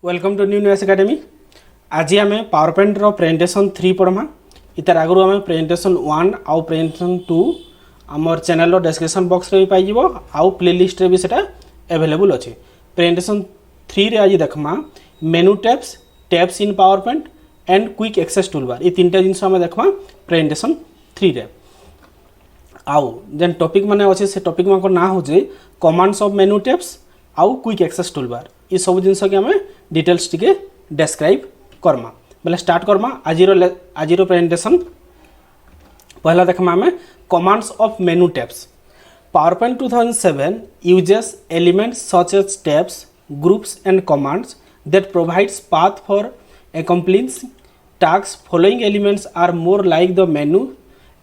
Welcome to new news academy. आज आम PowerPoint रो प्रेजेंटेशन 3 पढ़मा। इतार आगु आम प्रेजेंटेशन 1 आउ प्रेजेंटेशन 2 आमर चैनल डिस्क्रिप्शन बॉक्स रे भी पाई जिवो आउ प्लेलिस्ट रे भी सेटा अवेलेबल अछि। प्रेजेंटेशन 3 रे आज देखमा menu tabs in PowerPoint and quick access toolbar. ये तीनटा जिनस आम देखमा प्रेजेंटेशन 3 रे। आउ जेन टॉपिक माने अछि से टॉपिक मान को ना हो जे कमांड्स ऑफ मेनू टैब्स आउ क्विक एक्सेस टूलबार। ये सब जिनस के आम डिटेल्स टिके डिस्क्राइब करमा। बोले स्टार्ट करमा आजिरो प्रेजेंटेशन। पहला देखमा आम commands of menu tabs. PowerPoint 2007 uses elements such as tabs, groups and commands that provides path for accomplishing tasks. Following elements are more like the menu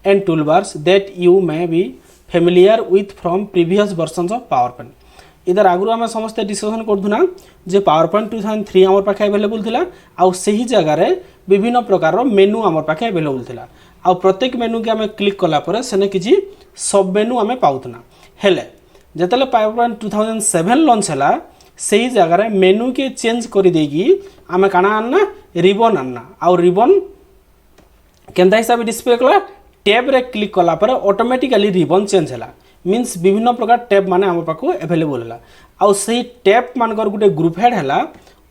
and toolbars that you may be familiar with from previous versions of PowerPoint. इधर आगु आम समस्ते discussion करूना जे PowerPoint 2003 आमर पाखे available थिला आउ सही जगह रे विभिन्न प्रकार मेनू आमर पाखे अवेलेबल थिला आउ प्रत्येक मेनू के आम क्लिक कला पर सेने किछि सब मेनू आम पाउतना। हेले जेतले PowerPoint 2007 लॉन्च हला सही जगह रे मेनू के चेंज करि देगी आम काना आनना रिबन आनना आउ रिबन केनता हिसाब डिस्प्ले कला टैब रे क्लिक कला पर ऑटोमेटिकली रिबन चेंज हला। मीन्स विभिन्न प्रकार टैब माने आम पाखु अवेलेबल है आउ सही टैब मानकर गोटे ग्रुप हेड है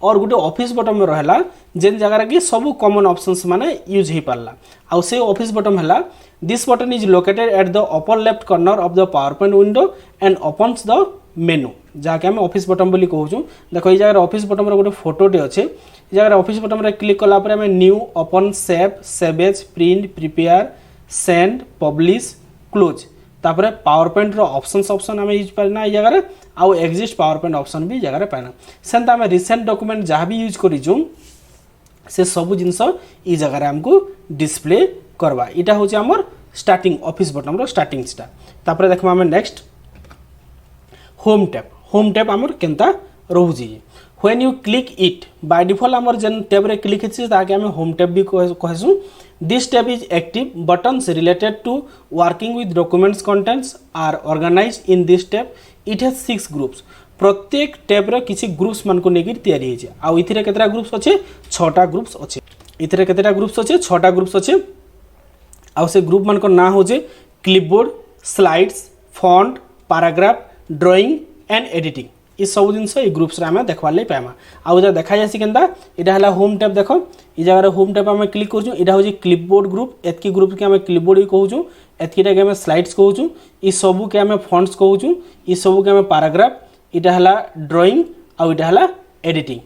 और गोटे ऑफिस बटन में रहला जेन जगह कि सब कॉमन ऑप्शंस माने यूज हो पारला आउ से ऑफिस बटन है this button is located at the upper left corner of the PowerPoint window and opens the मेनू जहाँकि आम ऑफिस बटन बोली कहूँ। देखो ये जगह ऑफिस बटन में गोटे फोटोटे अच्छे जगह ऑफिस बटन में क्लिक कला आम new open save save as print prepare send publish close तापर पावर पॉइंट रो ऑप्शन आम यूज पाना ये जगह आउ एग्जिस्ट पावर पॉइंट ऑप्शन भी जगह पाना सेंता आम रिसेंट डॉक्यूमेंट जहाँ भी यूज करूँ से सब जिनस ये जगह आमको डिस्प्ले करवा। इटा हूँ आमर स्टार्टिंग ऑफिस बटन रो स्टार्टिंग तापर देखा आम नेक्स्ट होम टैब आमर केनता रोजी when you click it by default आमर जेन टैब रे क्लिक होछि ताके आम होम टैब भी कहसु। This tab is active buttons related to working with documents contents are organised in this tab. It has 6 groups. प्रत्येक टैब रे किछि ग्रुप्स मान को नेगिर तयारी होछि आ इथिरे केतरा ग्रुप्स अछि 6टा ग्रुप्स अछि। इथिरे केतरा ग्रुप्स अछि 6टा ग्रुप्स अछि आ से ग्रुप मान को ना हो जे clipboard slides font paragraph drawing and editing. ये सब जिनस ये ग्रुप्स आम देखवार लगे पाइमा आउ जहाँ देखा जासी केनता इटा है होम टैब। देख ये जगह होम टैब आम क्लिक करूँ यहाँ हूँ क्लिपबोर्ड ग्रुप एतकी ग्रुप के आम क्लिपबोर्ड भी कहूँ एतकीटा के आम स्लाइड्स कहूँ ये सबू के आम फॉन्ट्स कहूँ ये सबू के आम पैराग्राफ इटा है ड्राइंग आउ इटा है एडिटिंग।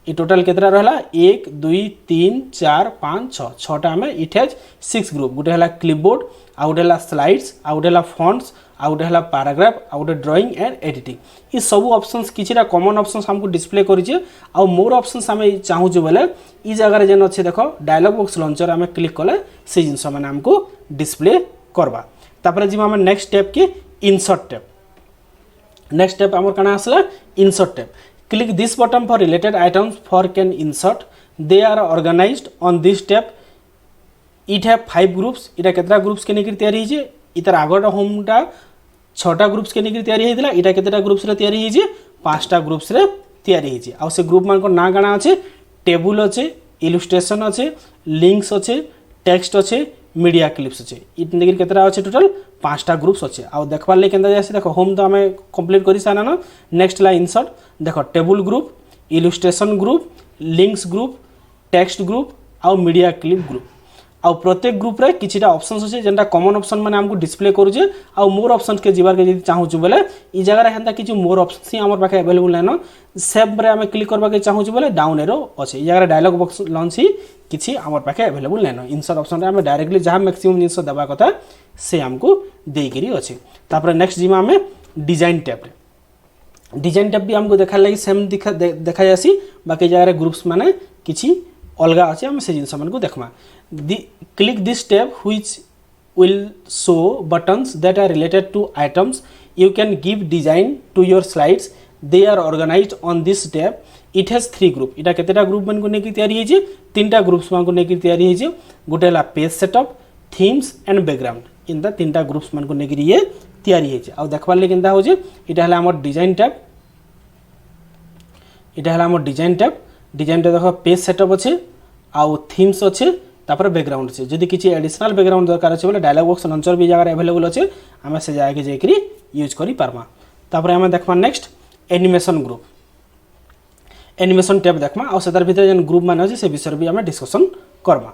ये टोटल केतरा रहला 1 2 3 4 5 6 6टा आम इट हैज 6 ग्रुप। गोटे है क्लिपबोर्ड आउ गोटे है स्लाइड्स आउ गोटे है फॉन्ट्स आउ गोटे है पैराग्राफ आउ गोटे ड्राइंग एंड एडिटिंग। ये सब ऑप्शंस किछिटा कॉमन ऑप्शंस हमको डिस्प्ले करिचे आउ मोर ऑप्शंस आम चाहूँ बोले ये जगह जेन अच्छे देख डायलॉग बॉक्स लॉन्चर आम क्लिक कले से जिनस मैंने हमको डिस्प्ले करवा। तापर जी आम नेक्स्ट स्टेप की इंसर्ट टैब। नेक्स्ट स्टेप आमर काना आसला insert tab. Click this button for related items for can insert they are organised on this tab. It have 5 groups. इटा केतरा ग्रुप्स के नेकिर तयारी हिजे इतर आगोटा होमटा 6टा ग्रुप्स के नेकिर तयारी हेतिला इटा केतरा ग्रुप्स रे तयारी हिजे 5टा ग्रुप्स रे तयारी हिजे आउ से ग्रुप मान को ना गाना अच्छे टेबुल अच्छे इलस्ट्रेशन अच्छे लिंक्स अच्छे टेक्स्ट अच्छे मीडिया क्लिप्स अच्छे इट नेकिर केतरा अच्छे टोटल 5टा ग्रुप्स अच्छे आउ देखबार ले केनता जासी देखो होम तो आम कंप्लीट करि साना न। नेक्स्ट ला इंसर्ट देखो table group illustration group links group text group आउ मीडिया क्लिप ग्रुप आउ प्रत्येक ग्रुप रे किछिटा ऑप्शंस अछि जेंटा कॉमन ऑप्शन माने हमको डिस्प्ले करूजे आउ मोर ऑप्शंस के जीवार के जदि चाहू छु बोले ई जगह रे हेंता किछु मोर ऑप्शंस ही हमर पाखे अवेलेबल नै न सेव रे हम क्लिक करबा के चाहू छु बोले डाउन एरो अछि ई जगह रे डायलॉग बॉक्स लॉन्च ही किछि हमर पाखे अवेलेबल नै न। इंसर्ट ऑप्शन रे हम डायरेक्टली जहां मैक्सिमम जिंस देबा कथा से हमको देई करी अछि। तापर नेक्स्ट जिमा में डिजाइन टैब रे डिजाइन टैब भी हमको देखा लगी सेम देखा जासी बाकी जगह रे ग्रुप्स माने किछि अलगा अच्छे आम से जिनस मन को देखमा। Click this tab which will show buttons that are related to items you can give design to your slides they are organised on this tab. It has 3 group. इटा केतेटा ग्रुप मन को नेकी तयारी हिजे 3टा ग्रुप्स मन को नेकी तयारी हिजे गोटे ला page setup themes and background in the 3टा ग्रुप्स मन को नेकी ये तयारी हिजे आ देखबार ले केनता होजे इटा हला हमर डिजाइन टैब। इटा हला हमर डिजाइन टैब डिजाइन देख पेज सेटअप अच्छे आउ थीम्स अच्छे तापर बैकग्राउंड अच्छे जदि किसी एडिशनल बैकग्राउंड दरकार अच्छे बोले डायलॉग बॉक्स लॉन्चर भी जगह अवेलेबल अच्छे आम से जगह जाकि यूज करि पारमा। तापर आम देखमा next animation group animation tab देखमा और सेतार भितर जेन ग्रुप मान अच्छे से विषय भी आम डिस्कसन करमा।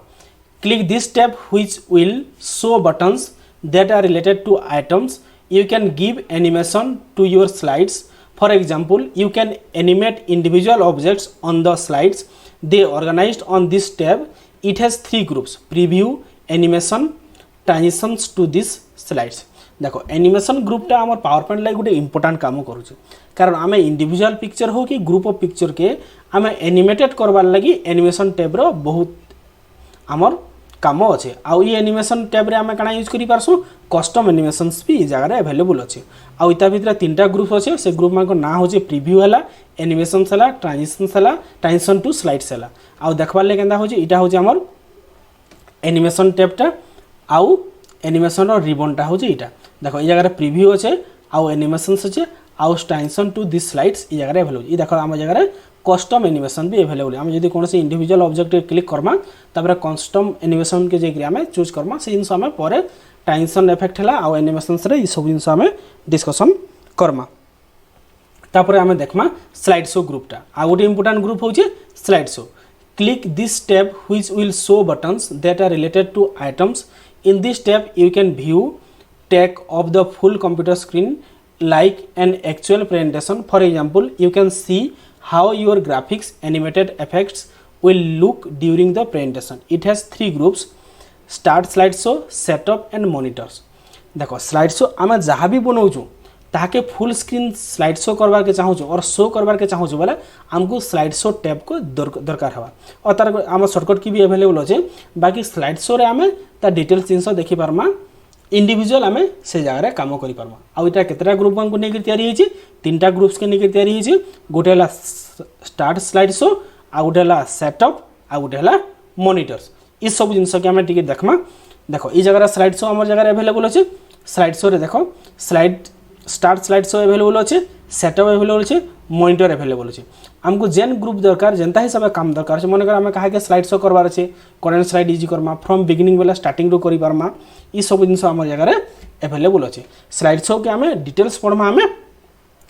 Click this tab which will show buttons that are related to items. You can give animation to your slides. For example, you can animate individual objects on the slides. They organized on this tab. It has 3 groups: preview, animation, transitions to these slides. देखो animation ग्रुपटा आम power point like गोटे important काम करुचे कारण आम individual picture हो कि group of picture के आम एनिमेटेड करवार लगी एनिमेशन टैब्र बहुत आमर काम अच्छे आउ ये एनिमेशन टैब रे आम काना यूज करि पारसु कस्टम एनिमेशंस भी जगह अवेलेबल अच्छे आउ इता भितर 3टा ग्रुप अच्छे से ग्रुप मान ना हो प्रीव्यू है एनिमेशन है ट्रांजिशन टू स्लाइड्स है आउ देखबार ले केंदा हो इटा हो आमर एनिमेशन टैबटा आउ एनिमेशन रिबनटा हो इटा देखो ये जगह प्रीव्यू अच्छे आउ एनिमेशंस अच्छे आउ ट्रांजिशन टू दिस स्लाइड्स ये जगह अवेलेबल ये देखो आम जगह कस्टम एनिमेशन भी अवेलेबल आम जब कौन इंडिविजुअल ऑब्जेक्ट क्लिक करमा तापर कस्टम एनिमेशन के जाकि आम चूज करमा से जिन आम पर ट्रांजिशन इफेक्ट है आउ एनिमेशन ये सब जिन आम डिस्कसन करमा। तापर आम देखमा स्लाइड शो ग्रुपटा आ गोटे इंपोर्टाट ग्रुप हो slide show. Click this tab which will show buttons that are related to items. In this tab you can view take of the full computer screen like an actual presentation. For example, you can see how your graphics animated effects will look during the presentation. It has 3 groups: start slideshow, setup and monitors. देखो slide show आम जहाँ भी बनाऊँ ताके full screen slide show करवार के चाहूँ और शो करवार के चाहूँ बोले आमको स्लाइड शो टैब को दरकार हवा और तार आम शॉर्टकट की भी अवेलेबल अच्छे बाकी स्लाइड शो रे आम डिटेल्स जिनस देखी पार्मा इंडिविजुअल आम से जगह काम कर पार्मा आउ इटा केतटा ग्रुप को लेकर तैयारी होइछि 3टा ग्रुप्स के लेकर तैयारी होइछि गोटे हला स्टार्ट स्लाइड शो आ गोटे हला सेटअप आ गोटे हला मॉनिटर्स ई सब जिनस के आम टिके देखमा। देखो ई जगह स्लाइड शो आम जगह अवेलेबल अच्छे स्लाइड शो रे देखो slide start slide show available अच्छे सेटअप अवेलेबल अच्छे मॉनिटर अवेलेबल अच्छे आमको जेन ग्रुप दरकार जेनता हिसाब से काम दरकार है मन कर आम कहा स्लाइड शो करवार अच्छे current slide easy Karma from beginning वाला स्टार्टिंग रू कर पार्मा ये सब जिन आम जगह अवेलेबल अच्छे। स्लाइड शो के आम डिटेल्स पढ़मा आम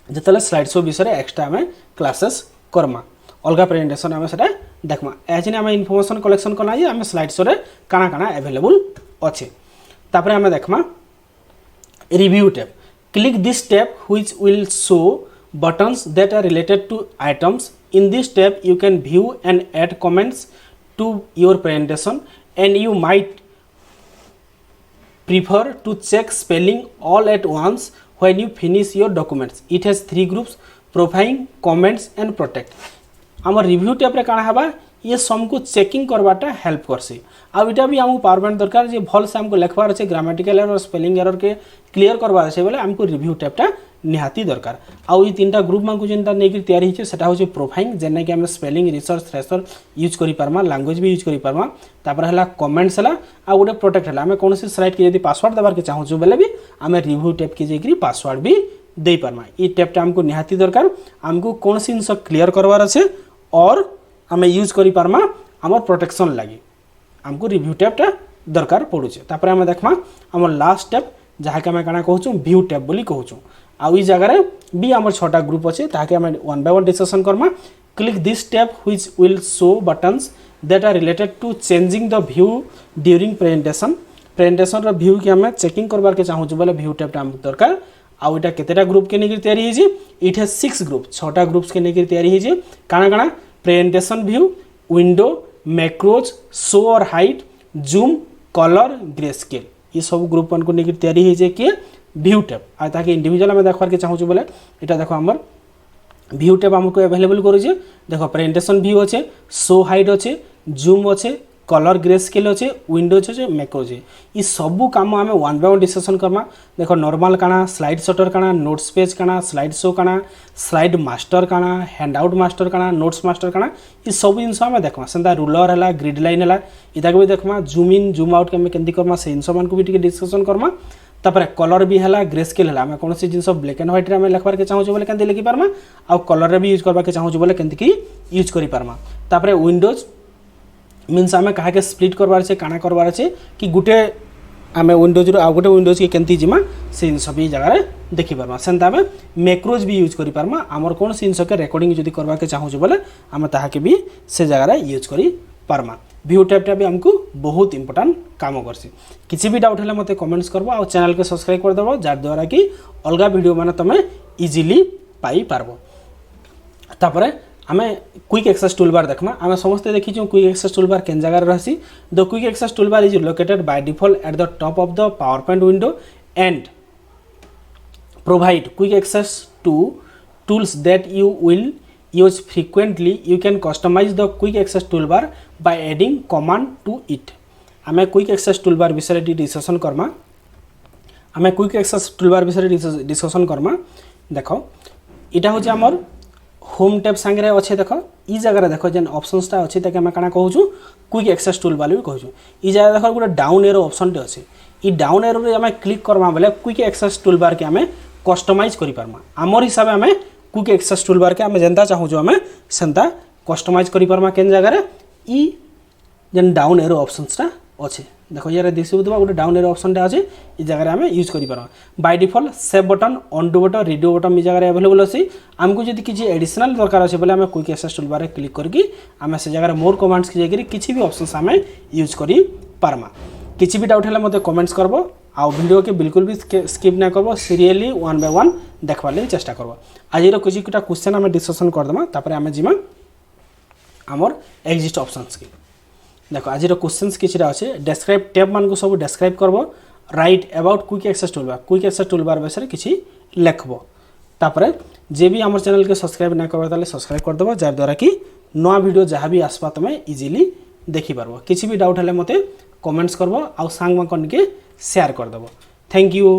जिते स्लाइड शो विषय एक्सट्रा आम क्लासेस करमा अलग प्रेजेंटेशन आम से देखमा एज आम इनफॉरमेशन कलेक्शन करना आम स्लाइड शो रे काना काना अवेलेबल अच्छे। तापर आम देखमा review tab. Click this tab which will show buttons that are related to items. In this tab you can view and add comments to your presentation and you might prefer to check spelling all at once when you finish your documents. It has 3 groups: profile, comments and protect. आम review tab रे काना हबा ये सबको checking करवाटा help करसी आ इटा भी आमको पावर पॉइंट दरकार जे भल से आमको लिखबार अच्छे ग्रामेटिकल एरर स्पेलिंग एरर के क्लियर करवार अच्छे बोले आमको रिव्यू टैबटा निहाती दरकार आउ ये 3टा ग्रुप मानक जेनता नेकी तैयारी हिचे सेटा होचे प्रोफाइल जेना कि हम स्पेलिंग रिसर्च थ्रेशर यूज करि पारमा लैंग्वेज भी यूज करि पारमा तापर हला कमेंट्स हला आ गोटे प्रोटेक्ट हला हम कोनोसी स्लाइड के यदि पासवर्ड देबार के चाहू बोले भी हम रिव्यू टैब के जेकरी पासवर्ड भी दे पारमा ई टैबटा हमको निहाती दरकार आमको कोनोसी जिंस क्लियर करवार अच्छे और आम यूज करि पारमा हमर प्रोटेक्शन लगी आमको रिव्यू टैबटा दरकार पड़ुचे। तापर आम देखमा हमर लास्ट टैब जहाँ के आम काना कहूँ व्यू टैब बोली कहूँ आउ ई जगह भी आमर 6टा ग्रुप अच्छे ताकि आम 1 बाय 1 डिस्कसन करमा। Click this tab which will show buttons that are related to changing the view during presentation रो व्यू के आम चेकिंग करबार के चाहूँ बोले व्यू टैबटा आमको दरकार आउ इटा केतेटा ग्रुप के लेकर तैयारी होइछि इट हैज 6 ग्रुप 6टा ग्रुप्स के लेकर तैयारी होइछि काना काना presentation view window macros show और height zoom colour grey scale ये सब ग्रुप को लेकर तैयारी होइछि कि व्यू टैब आ ताकि इंडिविजुअल में देखबार के चाहूँ बोले इटा देखो हमर व्यू टैब हमको अवेलेबल करूचे देखो प्रेजेंटेशन व्यू अच्छे शो हाइट अच्छे जूम अच्छे कलर ग्रे स्केल अच्छे विंडो अच्छे मैक्रोज ये सबू कम आम 1 बाय 1 डिस्कसन करमा। देखो नॉर्मल काना स्लाइड शटर काना नोट्स पेज काना स्लाइड शो काना स्लाइड मास्टर काना हैंड आउट मास्टर काना नोट्स मास्टर काना ये सब जिनस आम देखमा सेंता रूलर है ग्रिड लाइन है इताक भी देखमा जूम इन जूम आउट के केमती करमा से जिनस मान को भी डिस्कसन करमा। तापर कलर भी है ग्रे स्केल है आम कौन जिन ब्लैक एंड व्हाइट रे लिखबार के चाहूँ बोले केमती लिखि पार्मा आ कलर भी यूज करबा के चाहूँ बोले केमती यूज करि पार्मा। तापर विंडोज मीन्स आम क्या स्प्लिट करवार अच्छे काना करवार अच्छे कि गोटे आम विंडोज रू आउ गोटे विंडोज के केमती जिमा से जिन भी जगह देखिपार्मा सेमती आम मैक्रोज भी यूज करें आमर कौन से जिनस के रेकर्डिंग जब करवाके चाहूँ बोले आम ताके भी से जगह यूज करें व्यू टैबटा भी आमको बहुत इंपोर्टेंट काम करसी किसी भी डाउट है मत कमेंट्स करब आ चैनल के सब्सक्राइब कर देव जार द्वारा कि अलग वीडियो माने तुम इजिली पाई पारबो। तापर आमे क्विक एक्सेस टूलबार देखमा आमे समस्ते देखी क्विक एक्सेस टूलबार केन जगह रही the quick access toolbar is located by default at the top of the PowerPoint window and provide quick access to tools that you will use frequently. You can customize the quick access toolbar by adding command to it. आमे quick access toolbar विषय discussion Karma आमे quick access toolbar विषय discussion Karma देख इटा हूँ आमर home tab सांगे अच्छे देख ई जगह देख जेन ऑप्शंसटा अच्छे ताके आमे काना कहूँ क्विक एक्सेस टूलबार भी कहूँ ई जगह देख गोटे डाउन एरो ऑप्शन टे अच्छे ई डाउन एरो रे आमे क्लिक करमा बेले क्विक एक्सेस टूलबार के आमे कस्टमाइज करि पारमा आमर हिसाब से आमे क्विक एक्सेस टूलबार के आमे जेनता चाहूँ आमे सेंता कस्टमाइज करि पारमा केन जगह ई जेन डाउन एरो ऑप्शंसटा अच्छे देखो यार दिशा गोटे डाउन एरो ऑप्शन अच्छे ये जगह आम यूज कर by default save button undo button Rideau button ये जगह अवेलेबल अच्छी आमको जब किसी एडिशनल दरकार अच्छे बोले आम क्विक एक्सेस टूलबार क्लिक करके आम से जगह मोर कमांड्स की जाकर किसी भी ऑप्शंस आम यूज कर पारमा किसी भी डाउट है मत कमेंट्स करब आ वीडियो के बिल्कुल भी स्किप ना करब सीरियली वन बाय वन देखवार लगे चेष्टा करब आज किसी क्वेश्चन आम डिस्कसन करदेमा तापर आम जीमा आमर एग्जिस्ट ऑप्शंस की देखो आज क्वेश्चंस किसी अच्छे डेस्क्राइब टैब मान को सब डेस्क्राइब करब write about quick access toolbar विषय किसी लिखब तापर जे भी आम चैनल के सब्सक्राइब ना कर सब्सक्राइब करदेव जार द्वारा कि नया वीडियो जहाँ भी आसपा तुम इजिली देखिपार किसी भी डाउट है मत कमेंट्स करब आउ सांग के शेयर करदेव थैंक यू।